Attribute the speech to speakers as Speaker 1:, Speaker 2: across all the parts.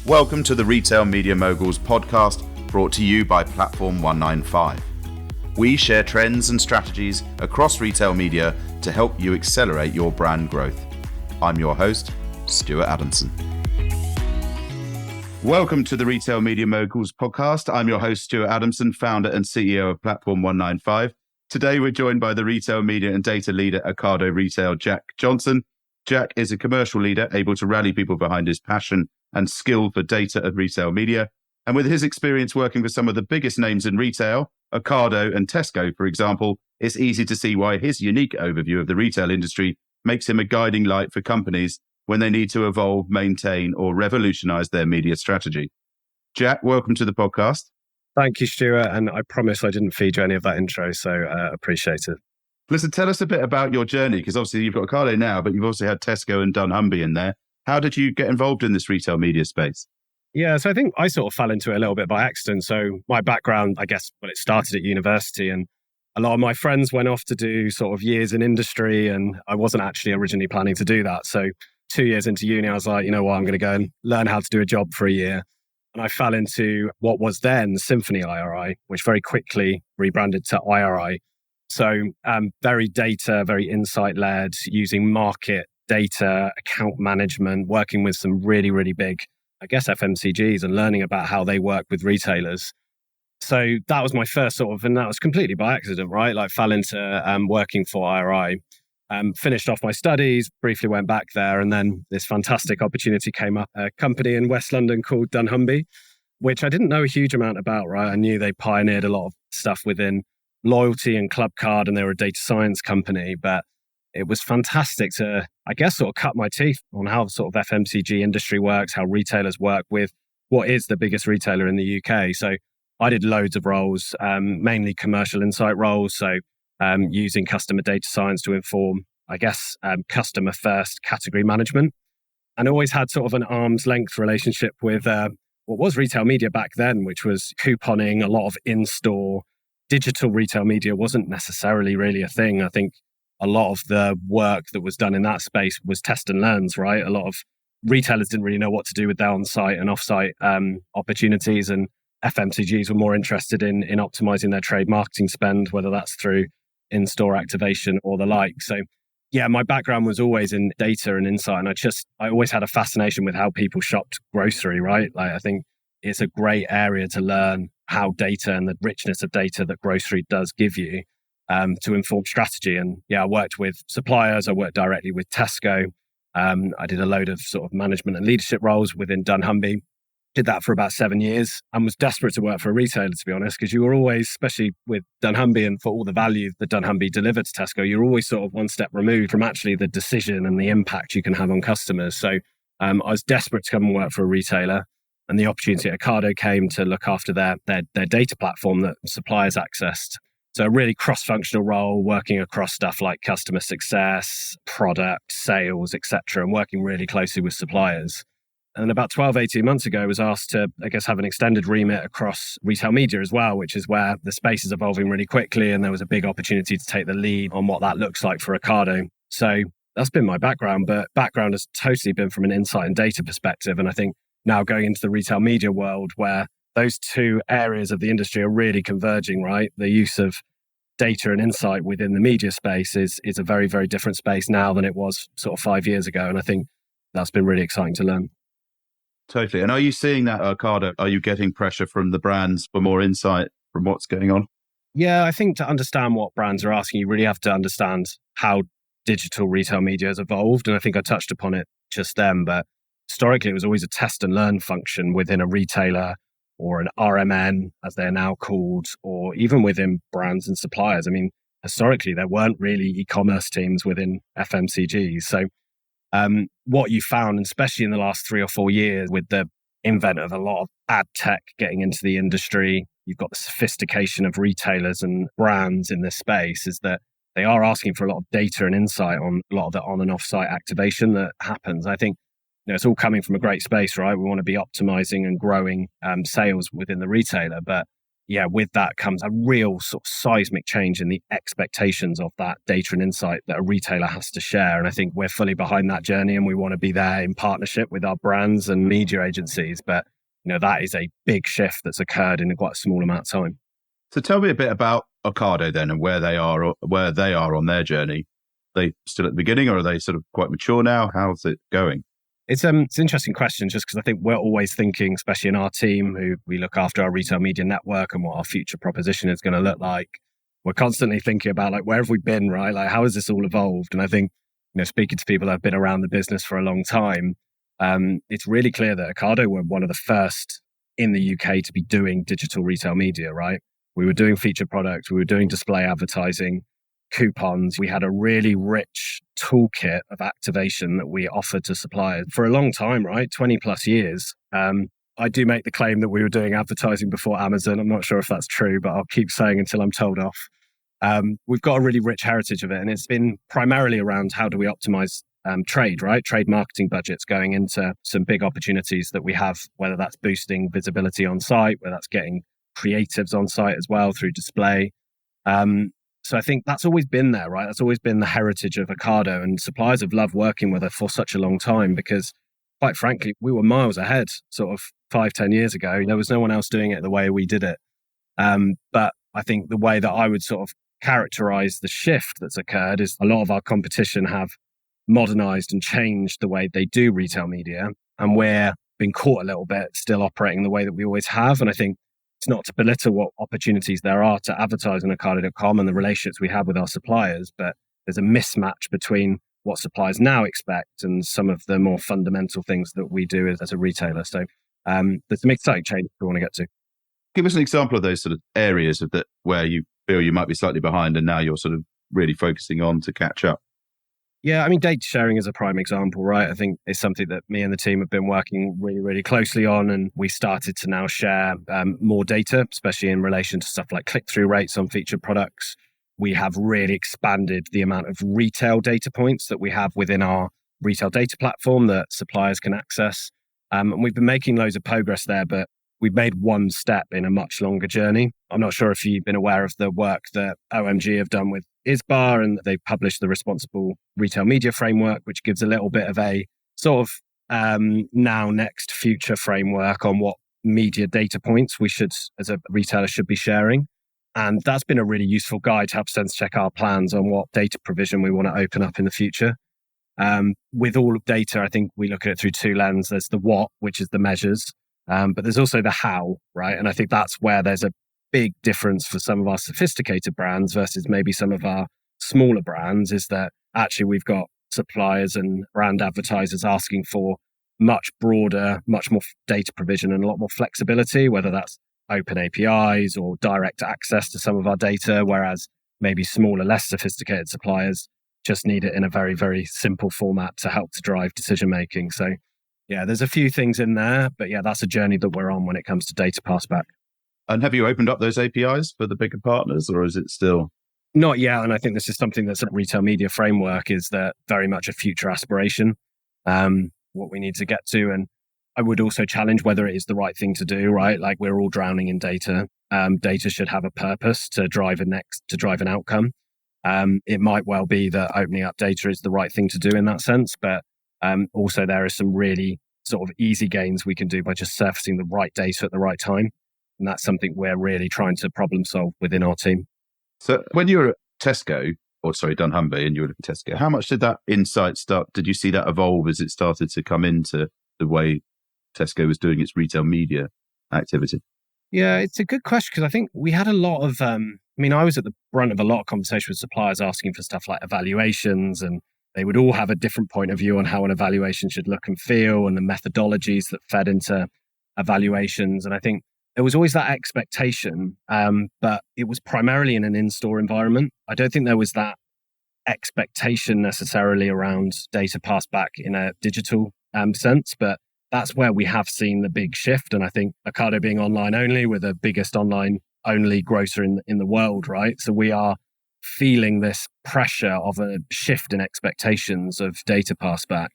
Speaker 1: Welcome to the Retail Media Moguls podcast, brought to you by Platform 195. We share trends and strategies across retail media to help you accelerate your brand growth. I'm your host, Stuart Adamson. Welcome to the Retail Media Moguls podcast. I'm your host, Stuart Adamson, founder and CEO of Platform 195. Today, we're joined by the retail media and data leader at Ocado Retail, Jack Johnson. Jack is a commercial leader able to rally people behind his passion and skill for data and retail media. And with his experience working with some of the biggest names in retail, Ocado and Tesco, for example, it's easy to see why his unique overview of the retail industry makes him a guiding light for companies when they need to evolve, maintain, or revolutionize their media strategy. Jack, welcome to the podcast.
Speaker 2: Thank you, Stuart. And I promise I didn't feed you any of that intro, so appreciate it.
Speaker 1: Listen, tell us a bit about your journey, because obviously you've got Ocado now, but you've also had Tesco and Dunnhumby in there. How did you get involved in this retail media space?
Speaker 2: Yeah, so I think I sort of fell into it a little bit by accident. So my background, I guess, it started at university, and a lot of my friends went off to do sort of years in industry, and I wasn't actually originally planning to do that. So 2 years into uni, I was like, you know what, I'm going to go and learn how to do a job for a year. And I fell into what was then Symphony IRI, which very quickly rebranded to IRI. So very data, very insight-led, using market data, account management, working with some really, really big, I guess, FMCGs and learning about how they work with retailers. So that was my first sort of, and that was completely by accident, right? Like fell into working for IRI, finished off my studies, briefly went back there, and then this fantastic opportunity came up, a company in West London called Dunnhumby, which I didn't know a huge amount about, right? I knew they pioneered a lot of stuff within loyalty and club card, and they were a data science company, but it was fantastic to, I guess, sort of cut my teeth on how sort of FMCG industry works, how retailers work with what is the biggest retailer in the UK. So I did loads of roles, mainly commercial insight roles. So using customer data science to inform, I guess, customer first category management. And always had sort of an arm's length relationship with what was retail media back then, which was couponing, a lot of in-store. Digital retail media wasn't necessarily really a thing. I think a lot of the work that was done in that space was test and learns, right? A lot of retailers didn't really know what to do with their on-site and off-site opportunities, and FMCGs were more interested in optimizing their trade marketing spend, whether that's through in-store activation or the like. So yeah, my background was always in data and insight, and I always had a fascination with how people shopped grocery, right? Like I think it's a great area to learn how data and the richness of data that grocery does give you to inform strategy. And yeah, I worked with suppliers. I worked directly with Tesco. I did a load of sort of management and leadership roles within Dunnhumby. Did that for about 7 years and was desperate to work for a retailer, to be honest, because you were always, especially with Dunnhumby and for all the value that Dunnhumby delivered to Tesco, you're always sort of one step removed from actually the decision and the impact you can have on customers. So I was desperate to come and work for a retailer. And the opportunity at Ocado came to look after their data platform that suppliers accessed. So a really cross-functional role, working across stuff like customer success, product, sales, etc., and working really closely with suppliers. And about 12, 18 months ago, I was asked to, I guess, have an extended remit across retail media as well, which is where the space is evolving really quickly. And there was a big opportunity to take the lead on what that looks like for Ocado. So that's been my background, but background has totally been from an insight and data perspective. And I think now going into the retail media world where those two areas of the industry are really converging, right? The use of data and insight within the media space is a very, very different space now than it was sort of 5 years ago. And I think that's been really exciting to learn.
Speaker 1: Totally. And are you seeing that at Ocado? Are you getting pressure from the brands for more insight from what's going on?
Speaker 2: Yeah, I think to understand what brands are asking, you really have to understand how digital retail media has evolved. And I think I touched upon it just then, but historically, it was always a test and learn function within a retailer or an RMN, as they're now called, or even within brands and suppliers. I mean, historically, there weren't really e-commerce teams within FMCGs. So what you found, especially in the last 3 or 4 years, with the invent of a lot of ad tech getting into the industry, you've got the sophistication of retailers and brands in this space, is that they are asking for a lot of data and insight on a lot of the on and off-site activation that happens. I think it's all coming from a great space, right? We want to be optimizing and growing sales within the retailer. But yeah, with that comes a real sort of seismic change in the expectations of that data and insight that a retailer has to share. And I think we're fully behind that journey, and we want to be there in partnership with our brands and media agencies. But, that is a big shift that's occurred in quite a small amount of time.
Speaker 1: So tell me a bit about Ocado then, and where they are on their journey. Are they still at the beginning, or are they sort of quite mature now? How's it going?
Speaker 2: It's an interesting question, just because I think we're always thinking, especially in our team, who we look after our retail media network and what our future proposition is going to look like. We're constantly thinking about where have we been, right? How has this all evolved? And I think, speaking to people that have been around the business for a long time, it's really clear that Ocado were one of the first in the UK to be doing digital retail media, right? We were doing featured products, we were doing display advertising, coupons. We had a really rich toolkit of activation that we offered to suppliers for a long time, right? 20 plus years. I do make the claim that we were doing advertising before Amazon. I'm not sure if that's true, but I'll keep saying until I'm told off. We've got a really rich heritage of it, and it's been primarily around how do we optimize trade, right? Trade marketing budgets going into some big opportunities that we have, whether that's boosting visibility on site, whether that's getting creatives on site as well through display. So I think that's always been there, right? That's always been the heritage of Ocado, and suppliers have loved working with us for such a long time because, quite frankly, we were miles ahead sort of 5-10 years ago. There was no one else doing it the way we did it. But I think the way that I would sort of characterize the shift that's occurred is a lot of our competition have modernized and changed the way they do retail media, and we're being caught a little bit still operating the way that we always have. And I think it's not to belittle what opportunities there are to advertise on Ocado.com and the relationships we have with our suppliers, but there's a mismatch between what suppliers now expect and some of the more fundamental things that we do as a retailer. So there's some exciting change we want to get to.
Speaker 1: Give us an example of those sort of areas of that where you feel you might be slightly behind and now you're sort of really focusing on to catch up.
Speaker 2: Yeah, I mean, data sharing is a prime example, right? I think it's something that me and the team have been working really, really closely on. And we started to now share more data, especially in relation to stuff like click-through rates on featured products. We have really expanded the amount of retail data points that we have within our retail data platform that suppliers can access. And we've been making loads of progress there, but we've made one step in a much longer journey. I'm not sure if you've been aware of the work that OMG have done with ISBA, and they've published the Responsible Retail Media Framework, which gives a little bit of a sort of now, next, future framework on what media data points we should, as a retailer, should be sharing. And that's been a really useful guide to help sense check our plans on what data provision we want to open up in the future. With all of data, I think we look at it through two lenses. There's the what, which is the measures, but there's also the how, right? And I think that's where there's a big difference for some of our sophisticated brands versus maybe some of our smaller brands, is that actually we've got suppliers and brand advertisers asking for much broader, much more data provision and a lot more flexibility, whether that's open APIs or direct access to some of our data, whereas maybe smaller, less sophisticated suppliers just need it in a very, very simple format to help to drive decision making. So yeah, there's a few things in there, but yeah, that's a journey that we're on when it comes to data passback.
Speaker 1: And have you opened up those APIs for the bigger partners, or is it still?
Speaker 2: Not yet. And I think this is something that's a retail media framework, is that very much a future aspiration, what we need to get to. And I would also challenge whether it is the right thing to do, right? Like, we're all drowning in data. Data should have a purpose to drive an outcome. It might well be that opening up data is the right thing to do in that sense. But also there are some really sort of easy gains we can do by just surfacing the right data at the right time. And that's something we're really trying to problem solve within our team.
Speaker 1: So when you were at Dunnhumby, and you were at Tesco, how much did that insight start? Did you see that evolve as it started to come into the way Tesco was doing its retail media activity?
Speaker 2: Yeah, it's a good question, because I think we had a lot of, I was at the brunt of a lot of conversation with suppliers asking for stuff like evaluations, and they would all have a different point of view on how an evaluation should look and feel, and the methodologies that fed into evaluations. And I think there was always that expectation, but it was primarily in an in-store environment. I don't think there was that expectation necessarily around data passed back in a digital sense, but that's where we have seen the big shift. And I think Ocado being online only, we're the biggest online only grocer in the world, right? So we are feeling this pressure of a shift in expectations of data passback.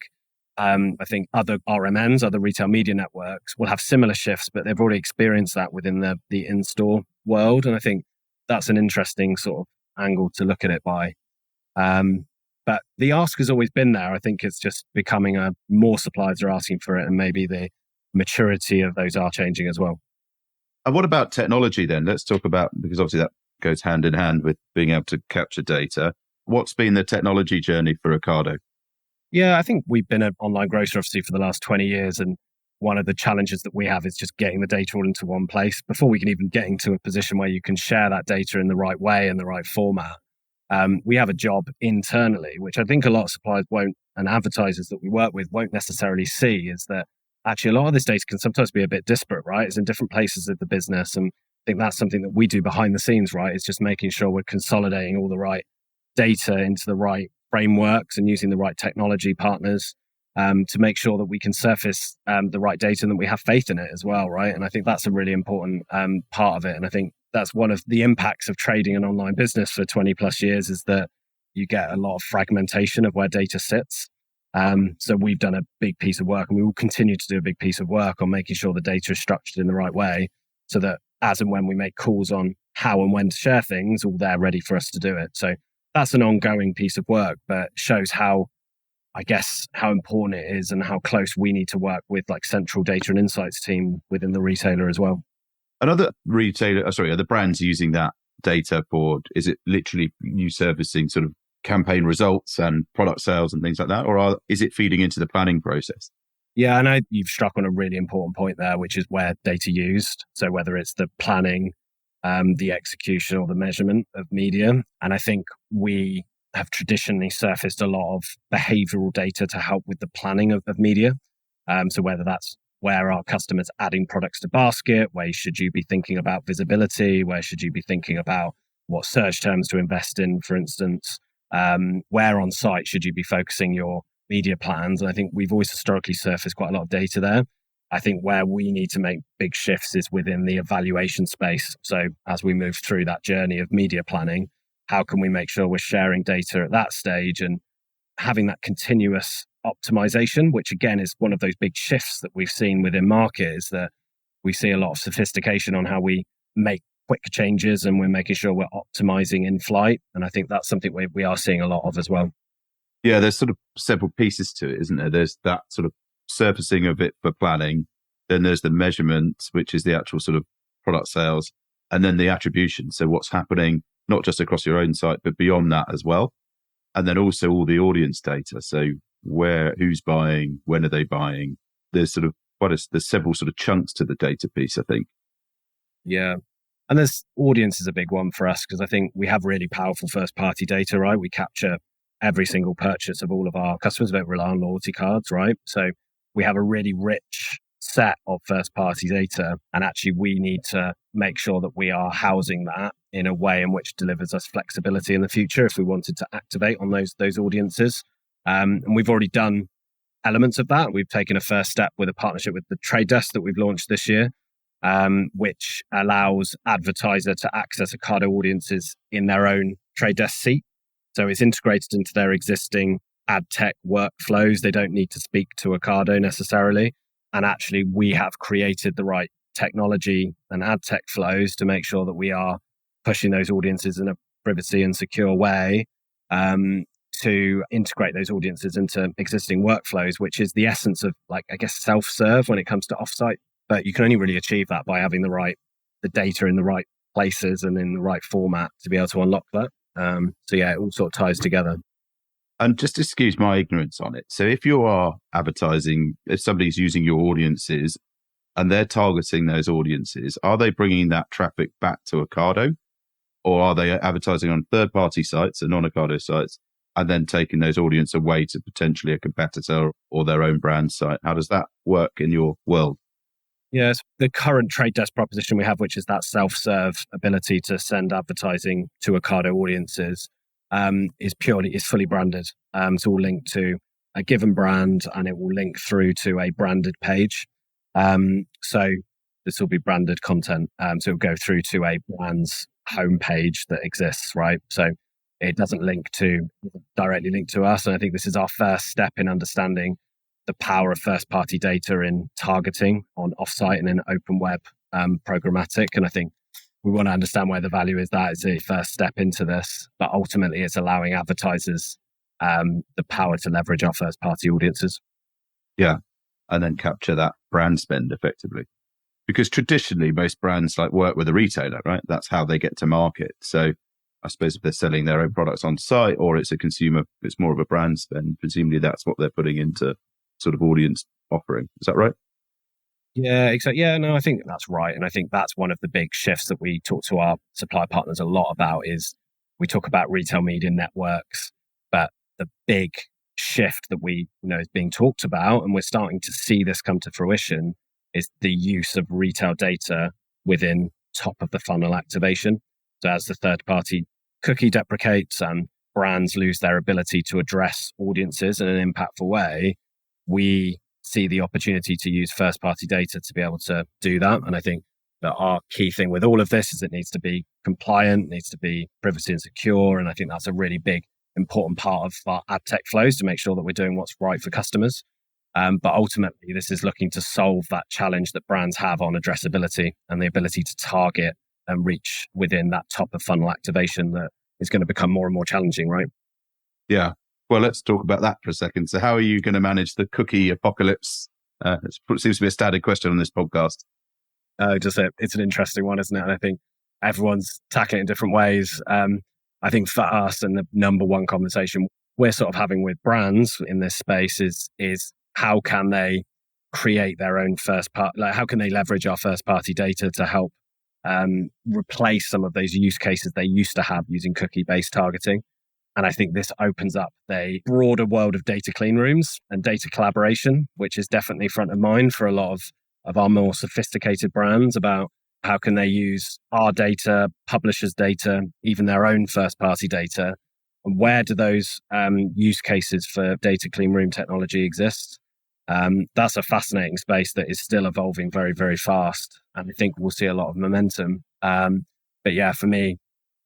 Speaker 2: I think other RMNs, other retail media networks will have similar shifts, but they've already experienced that within the in-store world. And I think that's an interesting sort of angle to look at it by. But the ask has always been there. I think it's just becoming more suppliers are asking for it, and maybe the maturity of those are changing as well.
Speaker 1: And what about technology then? Let's talk about, because obviously that goes hand in hand with being able to capture data. What's been the technology journey for Ocado?
Speaker 2: Yeah, I think we've been an online grocer obviously for the last 20 years. And one of the challenges that we have is just getting the data all into one place before we can even get into a position where you can share that data in the right way, in the right format. We have a job internally, which I think a lot of suppliers won't, and advertisers that we work with won't necessarily see, is that actually a lot of this data can sometimes be a bit disparate, right? It's in different places of the business. And I think that's something that we do behind the scenes, right? It's just making sure we're consolidating all the right data into the right frameworks and using the right technology partners to make sure that we can surface the right data and that we have faith in it as well, right? And I think that's a really important part of it. And I think that's one of the impacts of trading an online business for 20 plus years, is that you get a lot of fragmentation of where data sits. So we've done a big piece of work, and we will continue to do a big piece of work on making sure the data is structured in the right way, so that as and when we make calls on how and when to share things, all they're ready for us to do it. So that's an ongoing piece of work, but shows how important it is and how close we need to work with like central data and insights team within the retailer as well.
Speaker 1: Are the brands using that data for, is it literally you servicing sort of campaign results and product sales and things like that? Or is it feeding into the planning process?
Speaker 2: Yeah, and you've struck on a really important point there, which is where data used. So whether it's the planning, the execution or the measurement of media. And I think we have traditionally surfaced a lot of behavioral data to help with the planning of media. So whether that's where are customers adding products to basket, where should you be thinking about visibility, where should you be thinking about what search terms to invest in, for instance, where on site should you be focusing your media plans. And I think we've always historically surfaced quite a lot of data there. I think where we need to make big shifts is within the evaluation space. So as we move through that journey of media planning, how can we make sure we're sharing data at that stage and having that continuous optimization, which again is one of those big shifts that we've seen within market, is that we see a lot of sophistication on how we make quick changes, and we're making sure we're optimizing in flight. And I think that's something we are seeing a lot of as well.
Speaker 1: Yeah, there's sort of several pieces to it, isn't there? There's that sort of surfacing of it for planning. Then there's the measurement, which is the actual sort of product sales, and then the attribution. So what's happening, not just across your own site, but beyond that as well. And then also all the audience data. So who's buying, when are they buying? There's sort of there's several sort of chunks to the data piece, I think.
Speaker 2: Yeah. And there's audience is a big one for us, because I think we have really powerful first party data, right? We capture every single purchase of all of our customers. We don't rely on loyalty cards, right? So we have a really rich set of first party data, and actually we need to make sure that we are housing that in a way in which delivers us flexibility in the future if we wanted to activate on those audiences. And we've already done elements of that. We've taken a first step with a partnership with the Trade Desk that we've launched this year, which allows advertiser to access Ocado audiences in their own Trade Desk seat. So it's integrated into their existing ad tech workflows. They don't need to speak to Ocado necessarily. And actually, we have created the right technology and ad tech flows to make sure that we are pushing those audiences in a privacy and secure way, to integrate those audiences into existing workflows, which is the essence of, like, I guess, self-serve when it comes to offsite. But you can only really achieve that by having the data in the right places and in the right format to be able to unlock that. So yeah, it all sort of ties together.
Speaker 1: And just excuse my ignorance on it. So if you are advertising, if somebody's using your audiences and they're targeting those audiences, are they bringing that traffic back to Ocado, or are they advertising on third-party sites and non-Ocado sites and then taking those audience away to potentially a competitor or their own brand site? How does that work in your world?
Speaker 2: Yes, the current Trade Desk proposition we have, which is that self-serve ability to send advertising to Ocado audiences, is fully branded. It's all linked to a given brand, and it will link through to a branded page. So this will be branded content. So it'll go through to a brand's homepage that exists, right? So it doesn't directly link to us. And I think this is our first step in understanding the power of first-party data in targeting on offsite and in open web programmatic. And I think we want to understand where the value is. That is a first step into this, but ultimately it's allowing advertisers the power to leverage our first-party audiences.
Speaker 1: Yeah, and then capture that brand spend effectively. Because traditionally, most brands work with a retailer, right? That's how they get to market. So I suppose if they're selling their own products on site or it's a consumer, it's more of a brand spend. Presumably that's what they're putting into sort of audience offering. Is that right?
Speaker 2: Yeah, exactly. Yeah, no, I think that's right. And I think that's one of the big shifts that we talk to our supply partners a lot about is we talk about retail media networks, but the big shift that is being talked about, and we're starting to see this come to fruition, is the use of retail data within top of the funnel activation. So as the third party cookie deprecates and brands lose their ability to address audiences in an impactful way, we see the opportunity to use first party data to be able to do that. And I think that our key thing with all of this is it needs to be compliant, needs to be privacy and secure. And I think that's a really big, important part of our ad tech flows to make sure that we're doing what's right for customers. But ultimately, this is looking to solve that challenge that brands have on addressability and the ability to target and reach within that top of funnel activation that is going to become more and more challenging, right?
Speaker 1: Yeah. Well, let's talk about that for a second. So how are you going to manage the cookie apocalypse? It seems to be a standard question on this podcast.
Speaker 2: It's an interesting one, isn't it? And I think everyone's tackling it in different ways. I think for us, and the number one conversation we're sort of having with brands in this space is how can they create their own first part? How can they leverage our first party data to help replace some of those use cases they used to have using cookie based targeting? And I think this opens up a broader world of data clean rooms and data collaboration, which is definitely front of mind for a lot of our more sophisticated brands about how can they use our data, publishers' data, even their own first party data, and where do those use cases for data clean room technology exist? That's a fascinating space that is still evolving very, very fast. And I think we'll see a lot of momentum. But yeah, for me,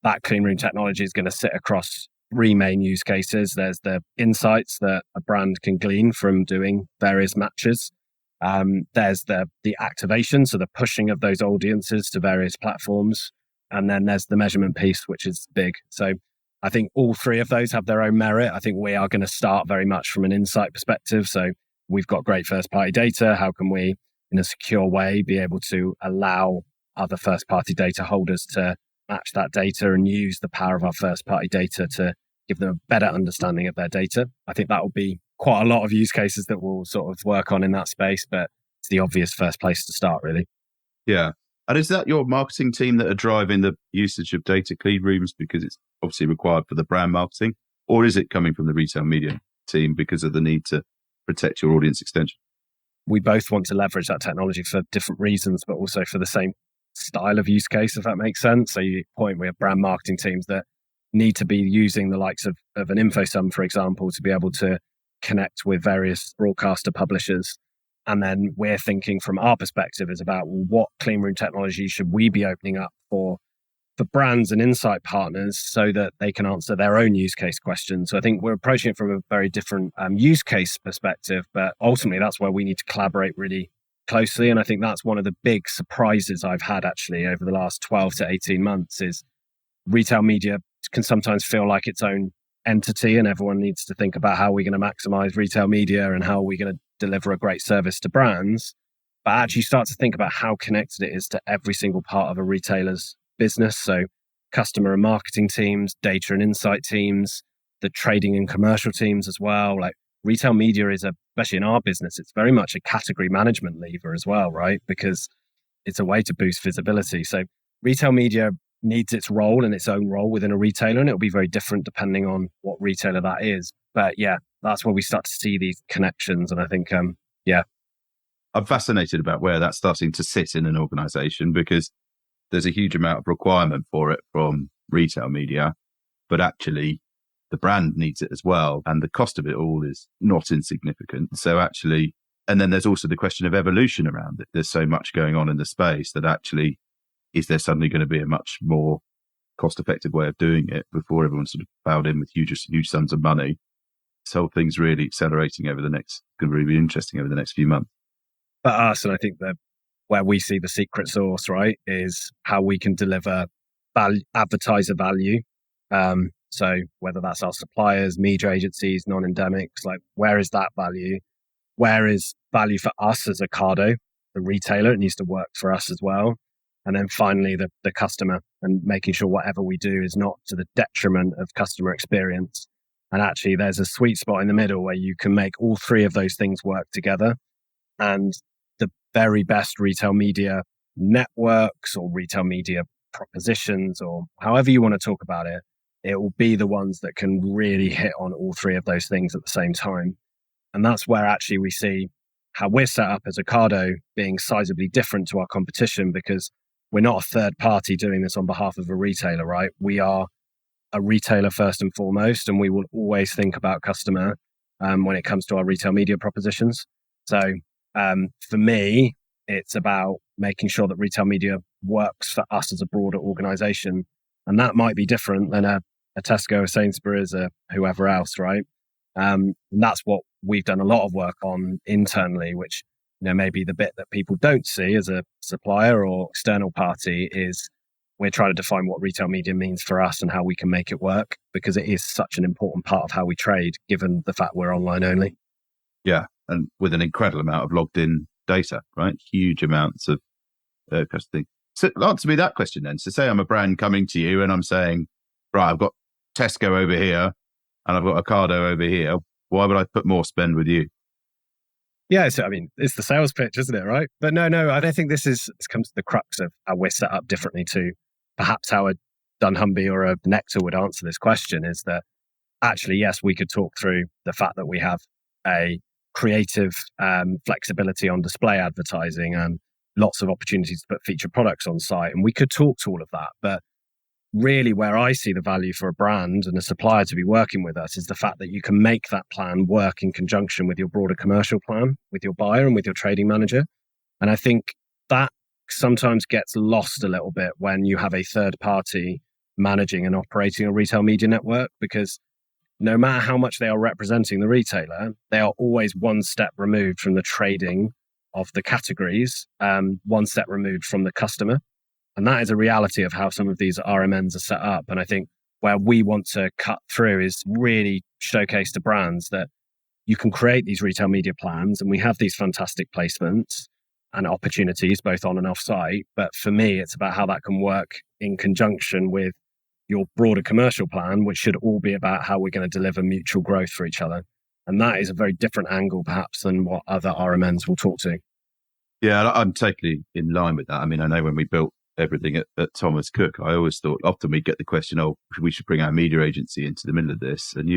Speaker 2: that clean room technology is going to sit across three main use cases. There's the insights that a brand can glean from doing various matches. There's the activation, so the pushing of those audiences to various platforms. And then there's the measurement piece, which is big. So I think all three of those have their own merit. I think we are going to start very much from an insight perspective. So we've got great first party data. How can we, in a secure way, be able to allow other first party data holders to match that data and use the power of our first party data to give them a better understanding of their data? I think that will be quite a lot of use cases that we'll sort of work on in that space, but it's the obvious first place to start, really.
Speaker 1: Yeah. And is that your marketing team that are driving the usage of data clean rooms because it's obviously required for the brand marketing? Or is it coming from the retail media team because of the need to protect your audience extension?
Speaker 2: We both want to leverage that technology for different reasons, but also for the same style of use case, if that makes sense. So you point, we have brand marketing teams that need to be using the likes of an InfoSum, for example, to be able to connect with various broadcaster publishers. And then we're thinking from our perspective is about what clean room technology should we be opening up for brands and insight partners so that they can answer their own use case questions. So I think we're approaching it from a very different use case perspective, but ultimately that's where we need to collaborate really closely. And I think that's one of the big surprises I've had actually over the last 12 to 18 months is retail media can sometimes feel like its own entity and everyone needs to think about how we're going to maximize retail media and how are we going to deliver a great service to brands, but actually start to think about how connected it is to every single part of a retailer's business. So customer and marketing teams, data and insight teams, the trading and commercial teams as well. Like retail media is, especially in our business, it's very much a category management lever as well, right? Because it's a way to boost visibility. So retail media needs its role and its own role within a retailer, and it'll be very different depending on what retailer that is. But yeah, that's where we start to see these connections. And I think, I'm
Speaker 1: fascinated about where that's starting to sit in an organization because there's a huge amount of requirement for it from retail media, but actually the brand needs it as well. And the cost of it all is not insignificant. So actually, and then there's also the question of evolution around it. There's so much going on in the space that actually, is there suddenly going to be a much more cost-effective way of doing it before everyone sort of bowed in with huge sums of money? this whole thing's really accelerating going to really be interesting over the next few months.
Speaker 2: For us, and I think that where we see the secret sauce, right, is how we can deliver advertiser value. So whether that's our suppliers, media agencies, non-endemics, like where is that value? Where is value for us as Ocado, the retailer? It needs to work for us as well. And then finally, the customer, and making sure whatever we do is not to the detriment of customer experience. And actually, there's a sweet spot in the middle where you can make all three of those things work together. And the very best retail media networks or retail media propositions, or however you want to talk about it, it will be the ones that can really hit on all three of those things at the same time. And that's where actually we see how we're set up as Ocado being sizably different to our competition, because we're not a third party doing this on behalf of a retailer, right? We are a retailer first and foremost, and we will always think about customer when it comes to our retail media propositions. So for me, it's about making sure that retail media works for us as a broader organization. And that might be different than a Tesco, a Sainsbury's, a whoever else, right? And that's what we've done a lot of work on internally, which maybe the bit that people don't see as a supplier or external party is we're trying to define what retail media means for us and how we can make it work, because it is such an important part of how we trade, given the fact we're online only.
Speaker 1: Yeah, and with an incredible amount of logged in data, right? Huge amounts of custody. So answer me that question then. So say I'm a brand coming to you and I'm saying, right, I've got Tesco over here and I've got Ocado over here. Why would I put more spend with you?
Speaker 2: Yeah, so I mean, it's the sales pitch, isn't it, right? But no, I don't think this comes to the crux of how we're set up differently to perhaps how a Dunnhumby or a Nectar would answer this question, is that actually, yes, we could talk through the fact that we have a creative flexibility on display advertising and lots of opportunities to put featured products on site. And we could talk to all of that. But really where I see the value for a brand and a supplier to be working with us is the fact that you can make that plan work in conjunction with your broader commercial plan, with your buyer and with your trading manager. And I think that sometimes gets lost a little bit when you have a third party managing and operating a retail media network, because no matter how much they are representing the retailer, they are always one step removed from the trading of the categories, one step removed from the customer. And that is a reality of how some of these RMNs are set up. And I think where we want to cut through is really showcase to brands that you can create these retail media plans, and we have these fantastic placements and opportunities both on and off site. But for me, it's about how that can work in conjunction with your broader commercial plan, which should all be about how we're going to deliver mutual growth for each other. And that is a very different angle perhaps than what other RMNs will talk to.
Speaker 1: Yeah, I'm totally in line with that. I mean, I know when we built everything at Thomas Cook, I always thought often we get the question, oh, we should bring our media agency into the middle of this. And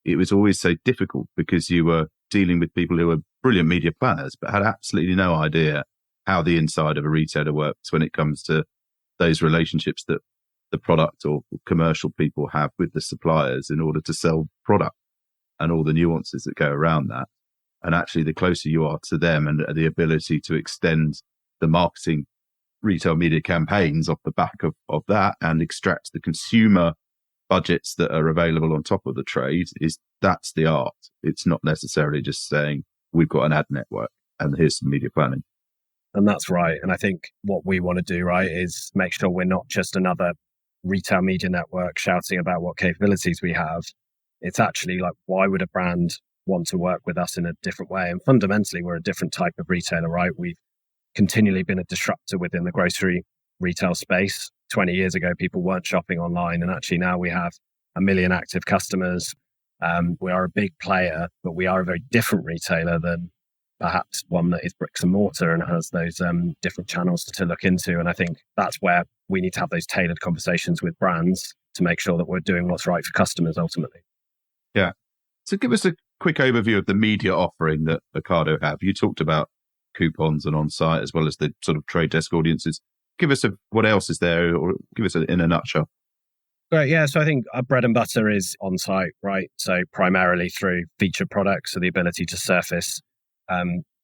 Speaker 1: it was always so difficult because you were dealing with people who were brilliant media planners, but had absolutely no idea how the inside of a retailer works when it comes to those relationships that the product or commercial people have with the suppliers in order to sell product and all the nuances that go around that. And actually, the closer you are to them and the ability to extend the marketing retail media campaigns off the back of that and extract the consumer budgets that are available on top of the trade, that's the art. It's not necessarily just saying we've got an ad network and here's some media planning.
Speaker 2: And that's right. And I think what we want to do, right, is make sure we're not just another retail media network shouting about what capabilities we have. It's actually like, why would a brand want to work with us in a different way? And fundamentally, we're a different type of retailer, right? We've continually been a disruptor within the grocery retail space. 20 years ago, people weren't shopping online. And actually now we have 1 million active customers. We are a big player, but we are a very different retailer than perhaps one that is bricks and mortar and has those different channels to look into. And I think that's where we need to have those tailored conversations with brands to make sure that we're doing what's right for customers ultimately.
Speaker 1: Yeah. So give us a quick overview of the media offering that Ocado have. You talked about coupons and on-site as well as the sort of trade desk audiences. Give us what else is there, or give us in a nutshell.
Speaker 2: Great. Yeah. So I think our bread and butter is on-site, right? So primarily through featured products, so the ability to surface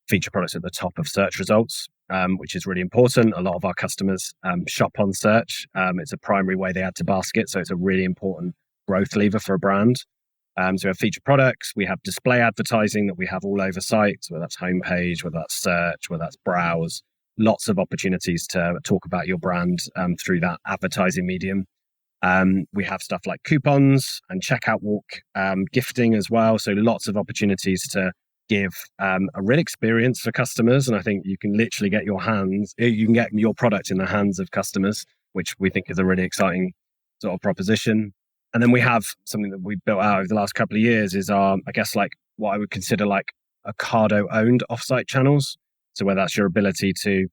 Speaker 2: featured products at the top of search results, which is really important. A lot of our customers shop on search. It's a primary way they add to basket. So it's a really important growth lever for a brand. So we have featured products, we have display advertising that we have all over sites, whether that's homepage, whether that's search, whether that's browse, lots of opportunities to talk about your brand through that advertising medium. We have stuff like coupons and checkout walk, gifting as well. So lots of opportunities to give a real experience for customers. And I think you can literally get your product in the hands of customers, which we think is a really exciting sort of proposition. And then we have something that we built out over the last couple of years is our, I guess, like what I would consider like Ocado owned offsite channels. So whether that's your ability to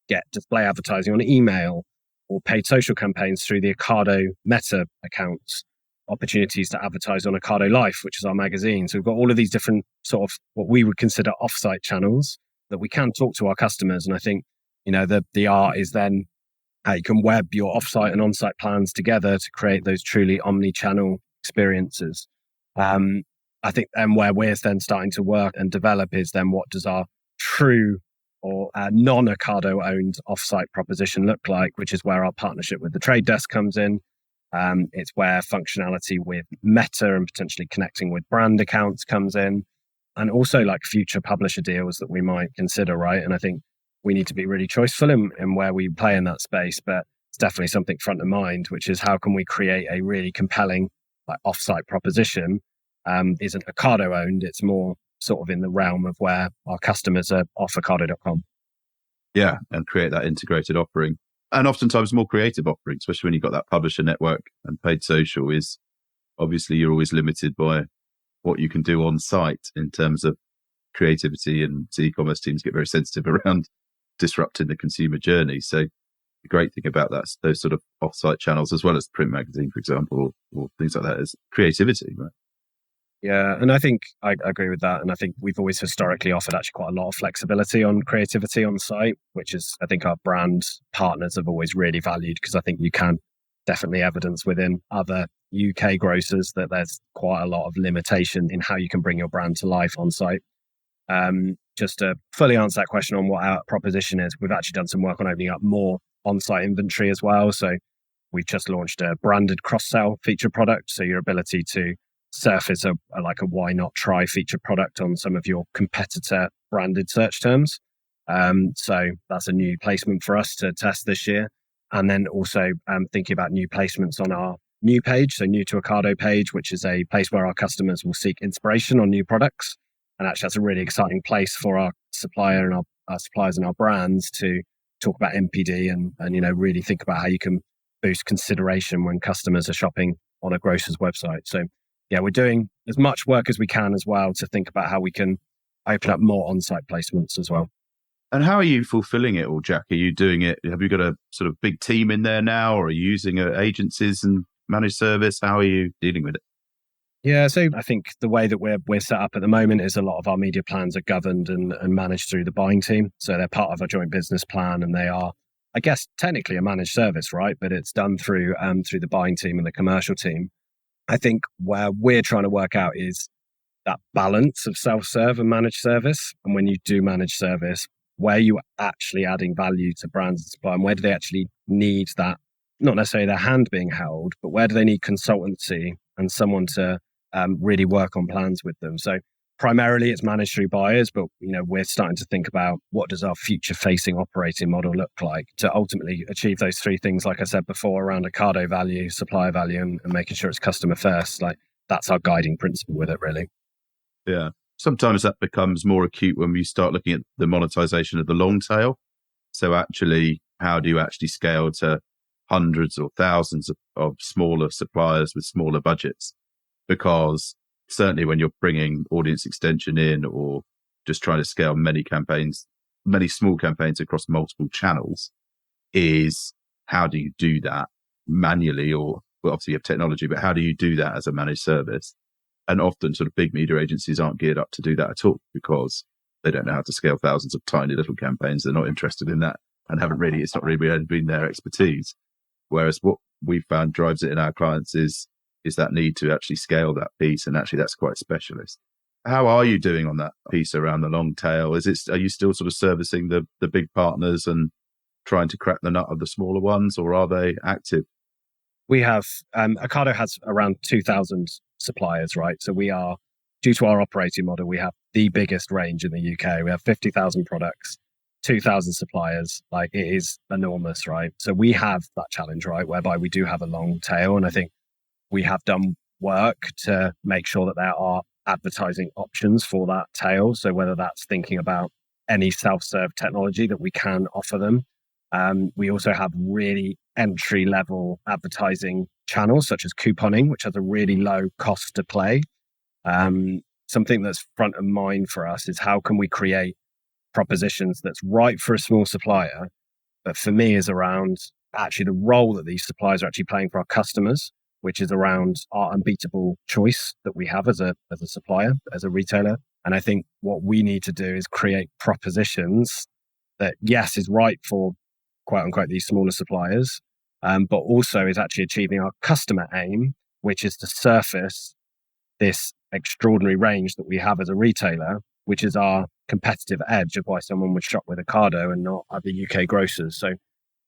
Speaker 2: get display advertising on email or paid social campaigns through the Ocado Meta accounts, opportunities to advertise on Ocado Life, which is our magazine. So we've got all of these different sort of what we would consider offsite channels that we can talk to our customers. And I think, the art is then how you can web your offsite and onsite plans together to create those truly omni-channel experiences. I think, and where we're then starting to work and develop is then what does our true or non-Ocado owned offsite proposition look like, which is where our partnership with the trade desk comes in. It's where functionality with Meta and potentially connecting with brand accounts comes in, and also like future publisher deals that we might consider, right? And I think we need to be really choiceful in where we play in that space, but it's definitely something front of mind, which is how can we create a really compelling like offsite proposition? Isn't Ocado owned, it's more sort of in the realm of where our customers are off Ocado.com.
Speaker 1: Yeah, and create that integrated offering. And oftentimes more creative offering, especially when you've got that publisher network and paid social is obviously you're always limited by what you can do on site in terms of creativity, and e-commerce teams get very sensitive around disrupting the consumer journey. So the great thing about that, those sort of offsite channels, as well as print magazine, for example, or things like that, is creativity, right?
Speaker 2: Yeah, and I think I agree with that. And I think we've always historically offered actually quite a lot of flexibility on creativity on site, which is, I think, our brand partners have always really valued, because I think you can definitely evidence within other UK grocers that there's quite a lot of limitation in how you can bring your brand to life on site. Just to fully answer that question on what our proposition is, we've actually done some work on opening up more on-site inventory as well. So we've just launched a branded cross-sell feature product. So your ability to surface a why not try feature product on some of your competitor branded search terms. So that's a new placement for us to test this year. And then also thinking about new placements on our new page, so new to Ocado page, which is a place where our customers will seek inspiration on new products. And actually that's a really exciting place for our supplier and our suppliers and our brands to talk about NPD and really think about how you can boost consideration when customers are shopping on a grocer's website. So yeah, we're doing as much work as we can as well to think about how we can open up more on-site placements as well.
Speaker 1: And how are you fulfilling it all, Jack? Are you doing it? Have you got a sort of big team in there now, or are you using agencies and managed service? How are you dealing with it?
Speaker 2: Yeah, so I think the way that we're set up at the moment is a lot of our media plans are governed and managed through the buying team. So they're part of a joint business plan, and they are, I guess, technically a managed service, right? But it's done through the buying team and the commercial team. I think where we're trying to work out is that balance of self-serve and managed service. And when you do managed service, where are you actually adding value to brands and supply, and where do they actually need that, not necessarily their hand being held, but where do they need consultancy and someone to really work on plans with them? So primarily it's managed through buyers, but we're starting to think about what does our future facing operating model look like to ultimately achieve those three things, like I said before, around Ocado value, supplier value, and making sure it's customer first. Like that's our guiding principle with it, really.
Speaker 1: Yeah. Sometimes that becomes more acute when we start looking at the monetization of the long tail. So actually, how do you actually scale to hundreds or thousands of smaller suppliers with smaller budgets? Because certainly when you're bringing audience extension in, or just trying to scale many small campaigns across multiple channels, is how do you do that manually? Or, well, obviously you have technology, but how do you do that as a managed service? And often sort of big media agencies aren't geared up to do that at all, because they don't know how to scale thousands of tiny little campaigns. They're not interested in that and it's not really been their expertise. Whereas what we've found drives it in our clients is that need to actually scale that piece. And actually that's quite specialist. How are you doing on that piece around the long tail? Are you still sort of servicing the big partners and trying to crack the nut of the smaller ones, or are they active?
Speaker 2: We have, Ocado has around 2,000 suppliers, right? So we are, due to our operating model, we have the biggest range in the UK. We have 50,000 products, 2,000 suppliers. Like, it is enormous, right? So we have that challenge, right? Whereby we do have a long tail. And I think we have done work to make sure that there are advertising options for that tail. So whether that's thinking about any self-serve technology that we can offer them. We also have really entry-level advertising channels such as couponing, which has a really low cost to play. Something that's front of mind for us is how can we create propositions that's right for a small supplier, but for me is around actually the role that these suppliers are actually playing for our customers, which is around our unbeatable choice that we have as a supplier, as a retailer. And I think what we need to do is create propositions that, yes, is right for quote unquote these smaller suppliers, but also is actually achieving our customer aim, which is to surface this extraordinary range that we have as a retailer, which is our competitive edge of why someone would shop with Ocado and not other UK grocers. So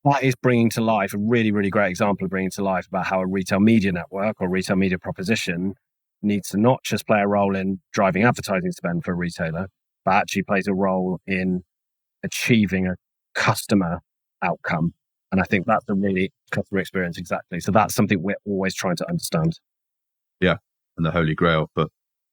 Speaker 2: that is bringing to life a really, really great example of bringing to life about how a retail media network or retail media proposition needs to not just play a role in driving advertising spend for a retailer, but actually plays a role in achieving a customer outcome. And I think that's a really customer experience, exactly. So that's something we're always trying to understand.
Speaker 1: Yeah. And the holy grail for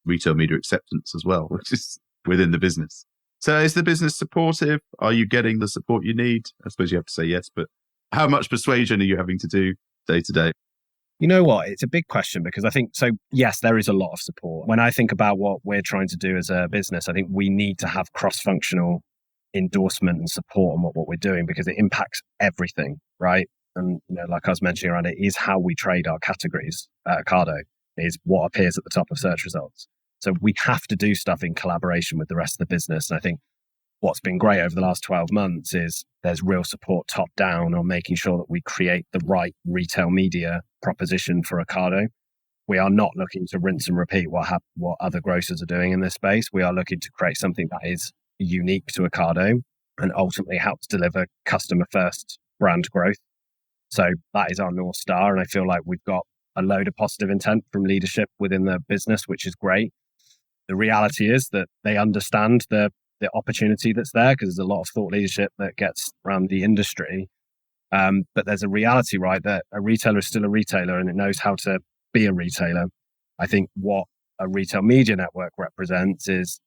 Speaker 1: retail media acceptance as well, which is within the business. So is the business supportive? Are you getting the support you need? I suppose you have to say yes, but how much persuasion are you having to do day to day?
Speaker 2: You know what? It's a big question because I think, so yes, there is a lot of support. When I think about what we're trying to do as a business, I think we need to have cross-functional endorsement and support on what we're doing because it impacts everything, right? And like I was mentioning around, it is how we trade our categories at Ocado, is what appears at the top of search results. So we have to do stuff in collaboration with the rest of the business. And I think what's been great over the last 12 months is there's real support top down on making sure that we create the right retail media proposition for Ocado. We are not looking to rinse and repeat what other grocers are doing in this space. We are looking to create something that is unique to Ocado and ultimately helps deliver customer first brand growth. So that is our North Star. And I feel like we've got a load of positive intent from leadership within the business, which is great. The reality is that they understand the opportunity that's there because there's a lot of thought leadership that gets around the industry. But there's a reality, right, that a retailer is still a retailer and it knows how to be a retailer. I think what a retail media network represents is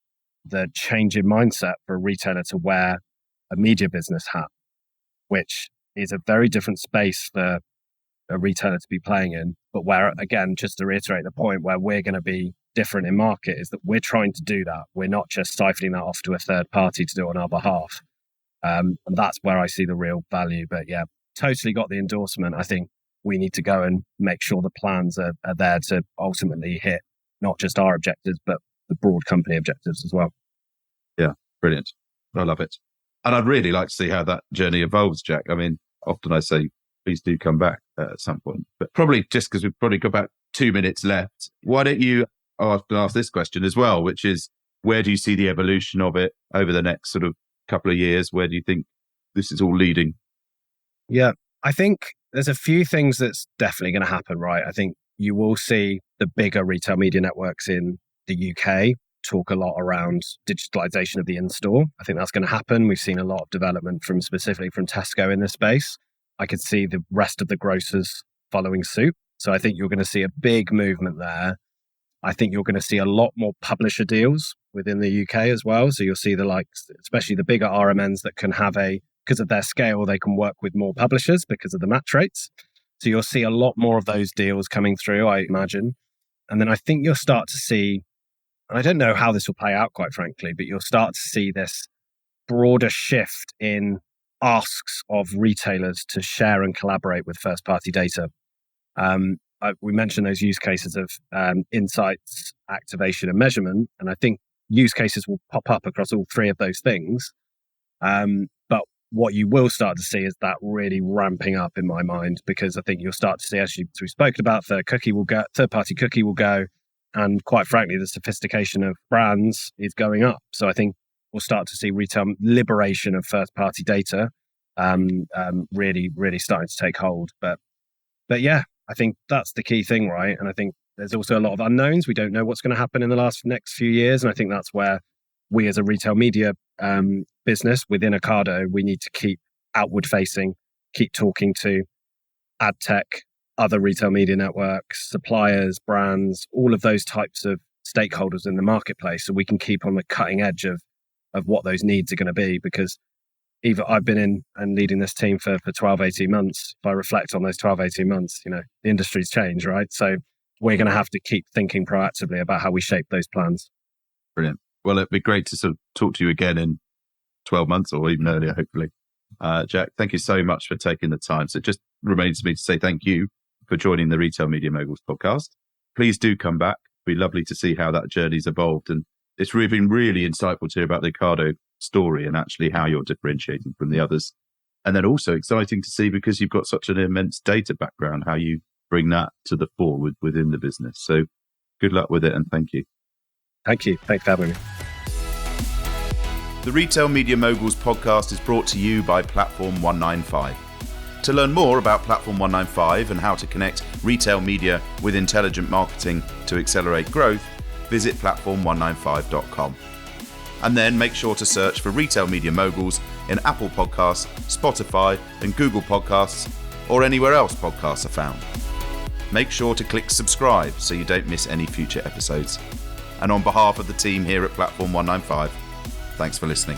Speaker 2: the change in mindset for a retailer to wear a media business hat, which is a very different space for a retailer to be playing in. But where, again, just to reiterate the point, where we're going to be different in market is that we're trying to do that. We're not just siphoning that off to a third party to do it on our behalf. And that's where I see the real value. But yeah, totally got the endorsement. I think we need to go and make sure the plans are there to ultimately hit not just our objectives, but the broad company objectives as well.
Speaker 1: Yeah, brilliant. I love it. And I'd really like to see how that journey evolves, Jack. I mean, often I say, please do come back at some point. But probably just because we've probably got about 2 minutes left, why don't you ask this question as well, which is, where do you see the evolution of it over the next sort of couple of years? Where do you think this is all leading?
Speaker 2: Yeah, I think there's a few things that's definitely going to happen, right? I think you will see the bigger retail media networks in the UK talk a lot around digitalization of the in-store. I think that's going to happen. We've seen a lot of development specifically from Tesco in this space. I could see the rest of the grocers following suit. So I think you're going to see a big movement there. I think you're going to see a lot more publisher deals within the UK as well. So you'll see especially the bigger RMNs that can have because of their scale, they can work with more publishers because of the match rates. So you'll see a lot more of those deals coming through, I imagine. And then I think you'll start to see, and I don't know how this will play out, quite frankly, but you'll start to see this broader shift in asks of retailers to share and collaborate with first-party data. We mentioned those use cases of insights, activation, and measurement, and I think use cases will pop up across all three of those things. But what you will start to see is that really ramping up in my mind, because I think you'll start to see, as we've spoken about, third-party cookie will go, and quite frankly, the sophistication of brands is going up. So I think we'll start to see retail liberation of first-party data really, really starting to take hold. But yeah, I think that's the key thing, right? And I think there's also a lot of unknowns. We don't know what's going to happen in the next few years. And I think that's where we as a retail media business within Ocado, we need to keep outward facing, keep talking to ad tech, other retail media networks, suppliers, brands, all of those types of stakeholders in the marketplace, so we can keep on the cutting edge of what those needs are going to be. Because I've been in and leading this team for 12, 18 months. If I reflect on those 12, 18 months, the industry's changed, right? So we're going to have to keep thinking proactively about how we shape those plans.
Speaker 1: Brilliant. Well, it'd be great to sort of talk to you again in 12 months or even earlier, hopefully. Jack, thank you so much for taking the time. So it just remains me to say thank you for joining the Retail Media Moguls podcast. Please do come back. It'd be lovely to see how that journey's evolved. And it's really been really insightful to hear about the Ocado story and actually how you're differentiating from the others. And then also exciting to see, because you've got such an immense data background, how you bring that to the fore within the business. So good luck with it and thank you.
Speaker 2: Thank you. Thanks for having me.
Speaker 1: The Retail Media Moguls podcast is brought to you by Platform 195. To learn more about Platform 195 and how to connect retail media with intelligent marketing to accelerate growth, visit platform195.com. And then make sure to search for Retail Media Moguls in Apple Podcasts, Spotify and Google Podcasts, or anywhere else podcasts are found. Make sure to click subscribe so you don't miss any future episodes. And on behalf of the team here at Platform 195, thanks for listening.